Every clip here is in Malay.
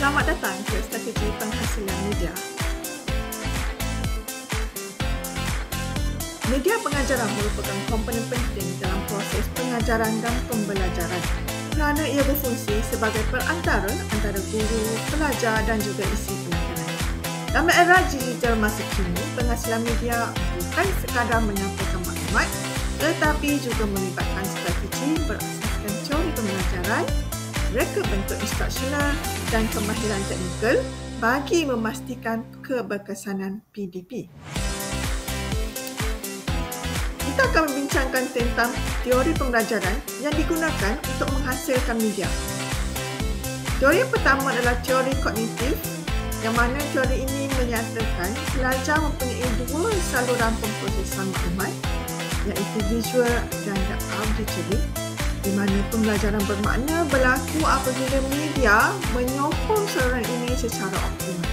Selamat datang ke Strategi Penghasilan Media. Media pengajaran merupakan komponen penting dalam proses pengajaran dan pembelajaran kerana ia berfungsi sebagai perantara antara guru, pelajar dan juga isi pelajaran. Dalam era digital masa kini, penghasilan media bukan sekadar menyampaikan maklumat tetapi juga melibatkan strategi berasaskan teori pembelajaran, reka bentuk instruksional dan kemahiran teknikal bagi memastikan keberkesanan PDP. Kita akan membincangkan tentang teori pembelajaran yang digunakan untuk menghasilkan media. Teori yang pertama adalah teori kognitif, yang mana teori ini menyatakan pelajar mempunyai dua saluran pemprosesan maklumat, iaitu visual dan auditory, di mana pembelajaran bermakna berlaku apabila media menyokong saluran ini secara optimal.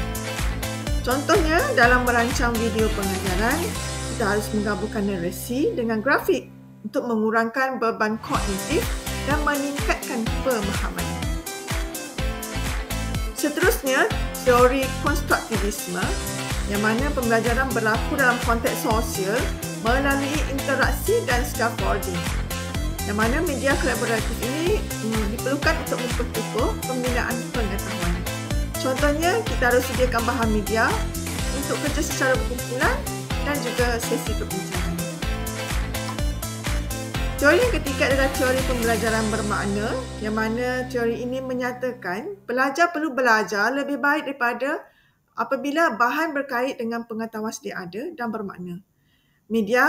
Contohnya, dalam merancang video pengajaran, kita harus menggabungkan narasi dengan grafik untuk mengurangkan beban kognitif dan meningkatkan pemahaman. Seterusnya, teori konstruktivisme, yang mana pembelajaran berlaku dalam konteks sosial melalui interaksi dan scaffolding, yang mana media kolaboratif ini diperlukan untuk memperkukuh pembinaan pengetahuan. Contohnya, kita harus sediakan bahan media untuk kerja secara berkumpulan dan juga sesi perbincangan. Teori yang ketiga adalah teori pembelajaran bermakna, yang mana teori ini menyatakan pelajar perlu belajar lebih baik daripada apabila bahan berkait dengan pengetahuan sedia ada dan bermakna. Media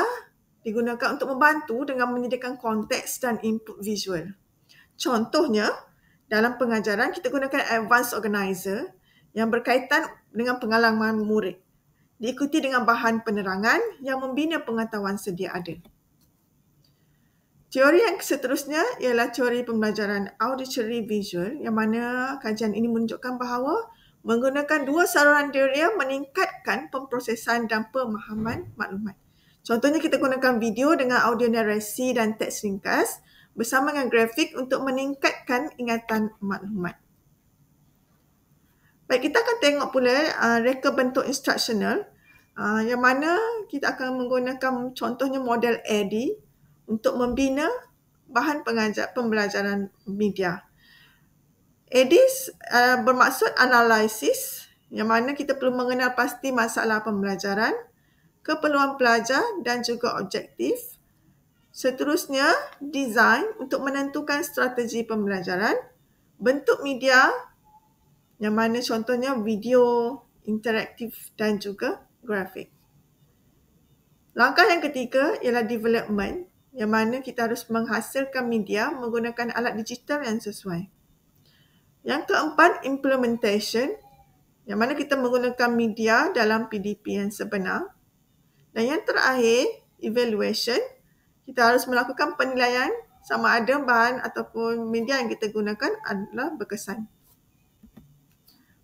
digunakan untuk membantu dengan menyediakan konteks dan input visual. Contohnya, dalam pengajaran kita gunakan advanced organizer yang berkaitan dengan pengalaman murid, diikuti dengan bahan penerangan yang membina pengetahuan sedia ada. Teori yang seterusnya ialah teori pembelajaran auditory visual, yang mana kajian ini menunjukkan bahawa menggunakan dua saluran teori meningkatkan pemprosesan dan pemahaman maklumat. Contohnya, kita gunakan video dengan audio narasi dan teks ringkas bersama dengan grafik untuk meningkatkan ingatan maklumat. Baik, kita akan tengok pula reka bentuk instruksional, yang mana kita akan menggunakan contohnya model ADDIE untuk membina bahan pembelajaran media. ADDIE bermaksud analisis, yang mana kita perlu mengenal pasti masalah pembelajaran, keperluan pelajar dan juga objektif. Seterusnya, design untuk menentukan strategi pembelajaran, bentuk media, yang mana contohnya video, interaktif dan juga grafik. Langkah yang ketiga ialah development, yang mana kita harus menghasilkan media menggunakan alat digital yang sesuai. Yang keempat, implementation, yang mana kita menggunakan media dalam PDP yang sebenar. Dan yang terakhir, evaluation, kita harus melakukan penilaian sama ada bahan ataupun media yang kita gunakan adalah berkesan.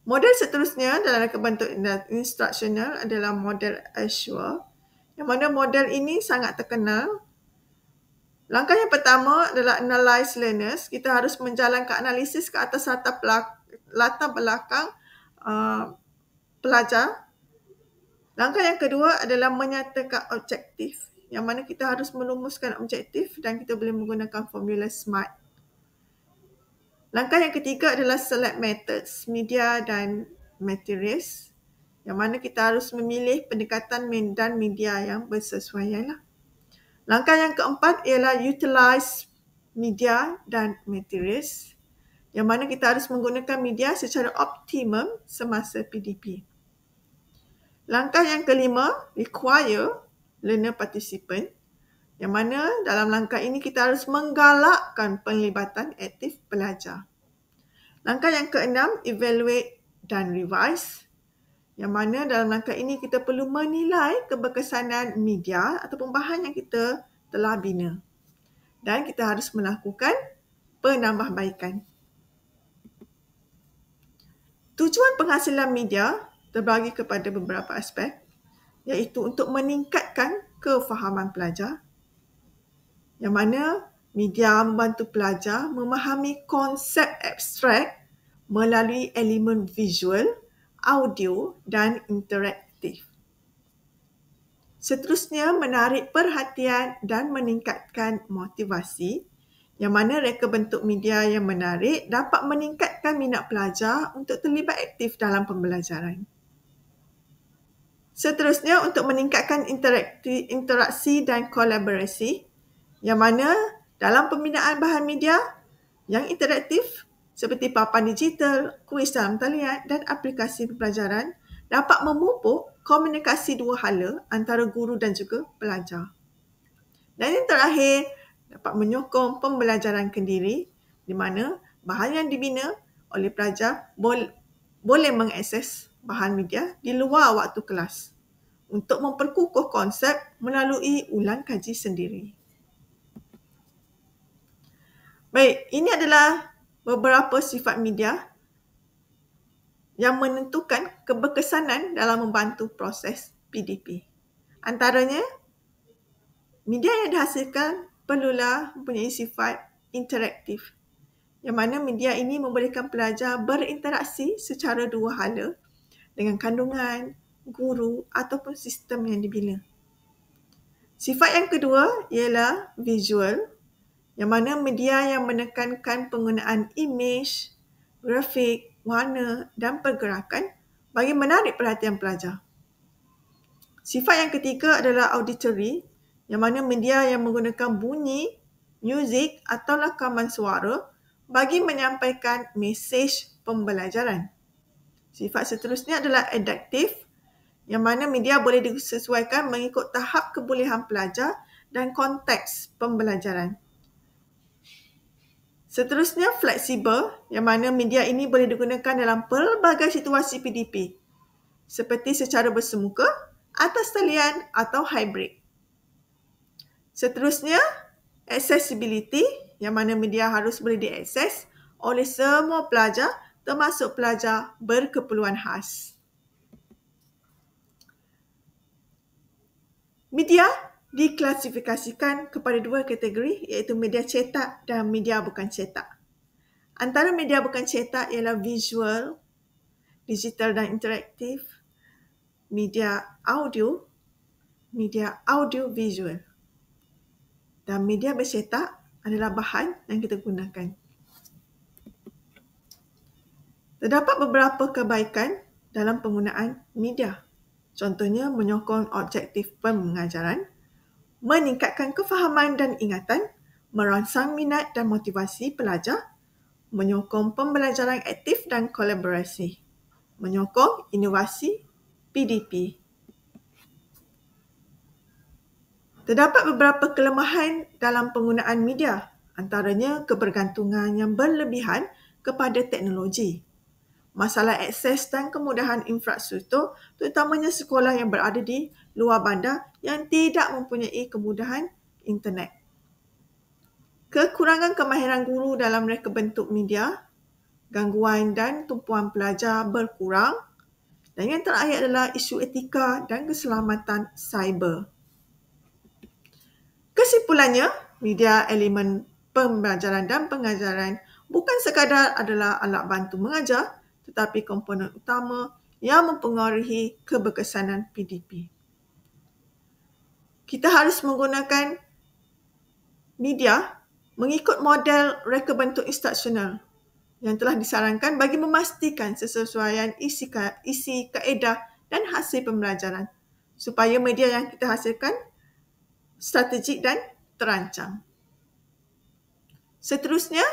Model seterusnya dalam reka bentuk instruksional adalah model Azure, yang mana model ini sangat terkenal. Langkah yang pertama adalah analyze learners. Kita harus menjalankan analisis ke atas latar belakang pelajar. Langkah yang kedua adalah menyatakan objektif, yang mana kita harus merumuskan objektif dan kita boleh menggunakan formula SMART. Langkah yang ketiga adalah select methods, media dan materials, yang mana kita harus memilih pendekatan dan media yang bersesuaian. Langkah yang keempat ialah utilize media dan materials, yang mana kita harus menggunakan media secara optimum semasa PDP. Langkah yang kelima, require learner participant, yang mana dalam langkah ini kita harus menggalakkan penglibatan aktif pelajar. Langkah yang keenam, evaluate dan revise, yang mana dalam langkah ini kita perlu menilai keberkesanan media ataupun bahan yang kita telah bina. Dan kita harus melakukan penambahbaikan. Tujuan penghasilan media terbagi kepada beberapa aspek, iaitu untuk meningkatkan kefahaman pelajar, yang mana media membantu pelajar memahami konsep abstrak melalui elemen visual, audio dan interaktif. Seterusnya, menarik perhatian dan meningkatkan motivasi, yang mana reka bentuk media yang menarik dapat meningkatkan minat pelajar untuk terlibat aktif dalam pembelajaran. Seterusnya, untuk meningkatkan interaksi dan kolaborasi, yang mana dalam pembinaan bahan media yang interaktif seperti papan digital, kuis dalam talian dan aplikasi pembelajaran dapat memupuk komunikasi dua hala antara guru dan juga pelajar. Dan yang terakhir, dapat menyokong pembelajaran kendiri di mana bahan yang dibina oleh pelajar boleh mengakses bahan media di luar waktu kelas untuk memperkukuh konsep melalui ulang kaji sendiri. Baik, ini adalah beberapa sifat media yang menentukan keberkesanan dalam membantu proses PDP. Antaranya, media yang dihasilkan perlulah mempunyai sifat interaktif, yang mana media ini membolehkan pelajar berinteraksi secara dua hala dengan kandungan, guru ataupun sistem yang dibina. Sifat yang kedua ialah visual, yang mana media yang menekankan penggunaan imej, grafik, warna dan pergerakan bagi menarik perhatian pelajar. Sifat yang ketiga adalah auditory, yang mana media yang menggunakan bunyi, muzik atau rakaman suara bagi menyampaikan mesej pembelajaran. Sifat seterusnya adalah adaptive, yang mana media boleh disesuaikan mengikut tahap kebolehan pelajar dan konteks pembelajaran. Seterusnya, fleksibel, yang mana media ini boleh digunakan dalam pelbagai situasi PDP, seperti secara bersemuka, atas talian atau hybrid. Seterusnya, accessibility, yang mana media harus boleh diakses oleh semua pelajar, termasuk pelajar berkeperluan khas. Media diklasifikasikan kepada dua kategori, iaitu media cetak dan media bukan cetak. Antara media bukan cetak ialah visual, digital dan interaktif, media audio visual. Dan media bercetak adalah bahan yang kita gunakan. Terdapat beberapa kebaikan dalam penggunaan media. Contohnya, menyokong objektif pengajaran, meningkatkan kefahaman dan ingatan, merangsang minat dan motivasi pelajar, menyokong pembelajaran aktif dan kolaborasi, menyokong inovasi PDP. Terdapat beberapa kelemahan dalam penggunaan media, antaranya kebergantungan yang berlebihan kepada teknologi, masalah akses dan kemudahan infrastruktur, terutamanya sekolah yang berada di luar bandar yang tidak mempunyai kemudahan internet. Kekurangan kemahiran guru dalam reka bentuk media, gangguan dan tumpuan pelajar berkurang, dan yang terakhir adalah isu etika dan keselamatan cyber. Kesimpulannya, media elemen pembelajaran dan pengajaran bukan sekadar adalah alat bantu mengajar, tetapi komponen utama yang mempengaruhi keberkesanan PDP. Kita harus menggunakan media mengikut model reka bentuk instruksional yang telah disarankan bagi memastikan kesesuaian isi kaedah dan hasil pembelajaran supaya media yang kita hasilkan strategik dan terancang. Seterusnya,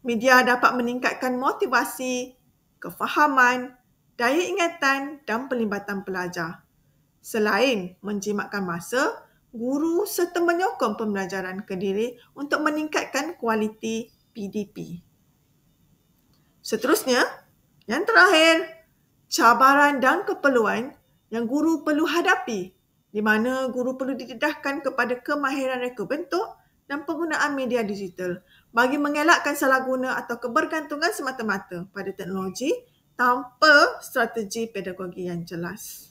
media dapat meningkatkan motivasi, kefahaman, daya ingatan dan pelibatan pelajar. Selain menjimatkan masa, guru serta menyokong pembelajaran kendiri untuk meningkatkan kualiti PDP. Seterusnya, yang terakhir, cabaran dan keperluan yang guru perlu hadapi, di mana guru perlu didedahkan kepada kemahiran reka bentuk dan penggunaan media digital bagi mengelakkan salah guna atau kebergantungan semata-mata pada teknologi tanpa strategi pedagogi yang jelas.